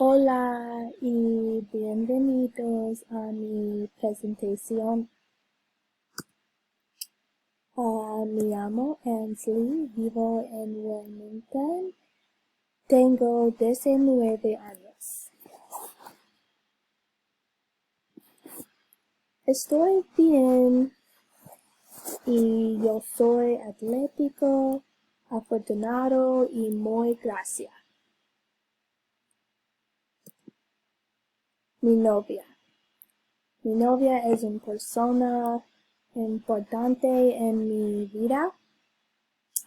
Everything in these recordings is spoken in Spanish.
Hola y bienvenidos a mi presentación. Me llamo Ansley, vivo en Wilmington, tengo 19 años. Estoy bien y yo soy atlético, afortunado y muy gracias. Mi novia. Mi novia es una persona importante en mi vida.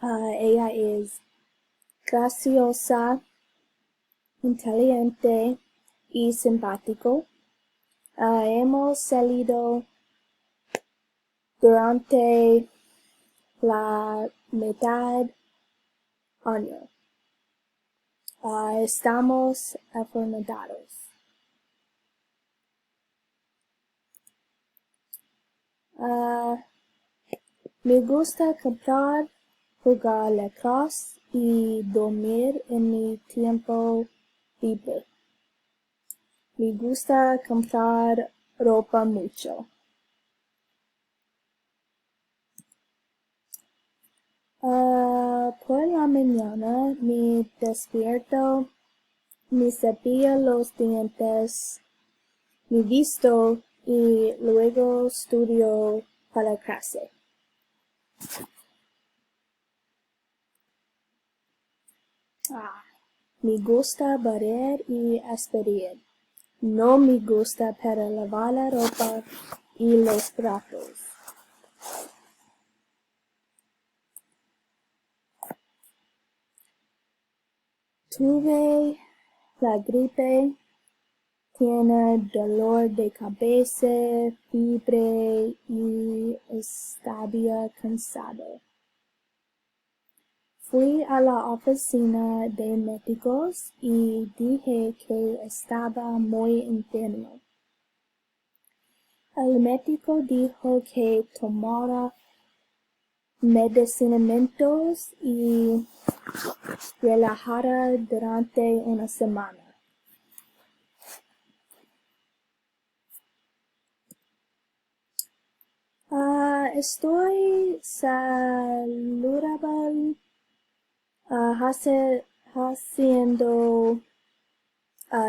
Ella es graciosa, inteligente y simpático. Hemos salido durante la mitad año. Estamos enamorados. Me gusta comprar, jugar lacrosse y dormir en mi tiempo libre. Me gusta comprar ropa mucho. Por la mañana me despierto, me cepillo los dientes, me visto y luego estudio para clase. Me gusta barrer y aspirar. No me gusta para lavar la ropa y los platos. Tuve la gripe, tiene dolor de cabeza, fiebre y estaba cansado. Fui a la oficina de médicos y dije que estaba muy enfermo. El médico dijo que tomara medicamentos y relajara durante una semana. Estoy saludable, haciendo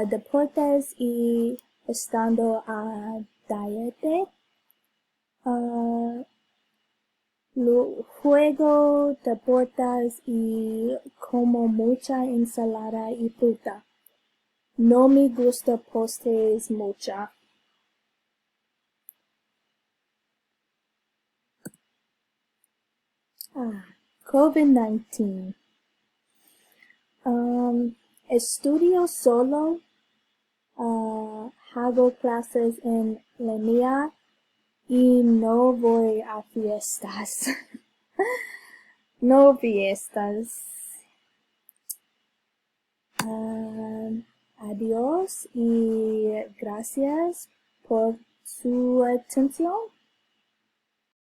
deportes y estando a dieta. Juego deportes y como mucha ensalada y fruta. No me gusta postres mucho. COVID-19. Estudio solo, hago clases en línea y no voy a fiestas. No fiestas. Adiós y gracias por su atención.